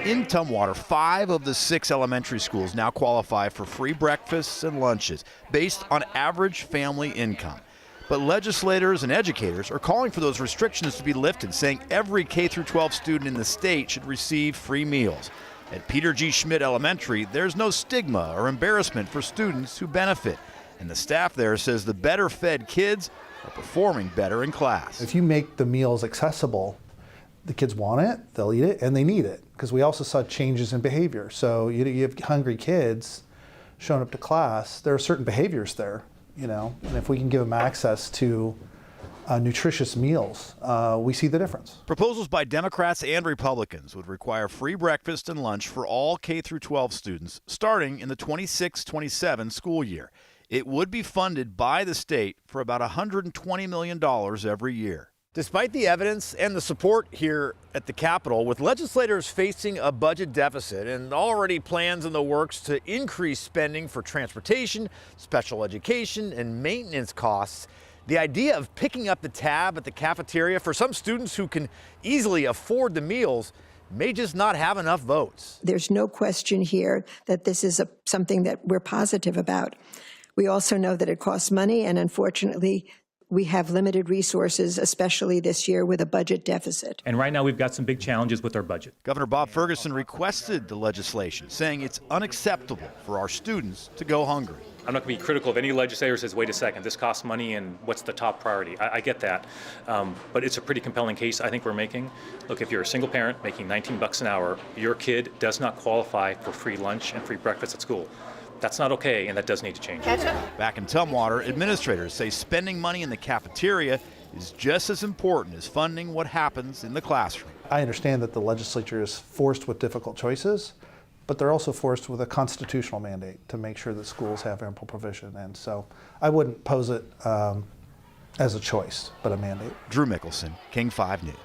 In Tumwater, 5 of the 6 elementary schools now qualify for free breakfasts and lunches based on average family income. But legislators and educators are calling for those restrictions to be lifted, saying every K-12 student in the state should receive free meals. At Peter G. Schmidt Elementary, there's no stigma or embarrassment for students who benefit. And the staff there says the better fed kids are performing better in class. If you make the meals accessible, the kids want it, they'll eat it, and they need it. Because we also saw changes in behavior. So you have hungry kids showing up to class, there are certain behaviors there, and if we can give them access to nutritious meals, we see the difference. Proposals by Democrats and Republicans would require free breakfast and lunch for all K-12 students starting in the 26-27 school year. It would be funded by the state for about $120 million every year. Despite the evidence and the support here at the Capitol, with legislators facing a budget deficit and already plans in the works to increase spending for transportation, special education, and maintenance costs, the idea of picking up the tab at the cafeteria for some students who can easily afford the meals may just not have enough votes. There's no question here that this is something that we're positive about. We also know that it costs money, and unfortunately, we have limited resources, especially this year with a budget deficit. And right now we've got some big challenges with our budget. Governor Bob Ferguson requested the legislation, saying it's unacceptable for our students to go hungry. I'm not going to be critical of any legislator who says, wait a second, this costs money and what's the top priority? I get that, but it's a pretty compelling case I think we're making. Look, if you're a single parent making $19 an hour, your kid does not qualify for free lunch and free breakfast at school. That's not okay, and that does need to change. Back in Tumwater, administrators say spending money in the cafeteria is just as important as funding what happens in the classroom. I understand that the legislature is forced with difficult choices, but they're also forced with a constitutional mandate to make sure that schools have ample provision. And so I wouldn't pose it as a choice, but a mandate. Drew Mickelson, King 5 News.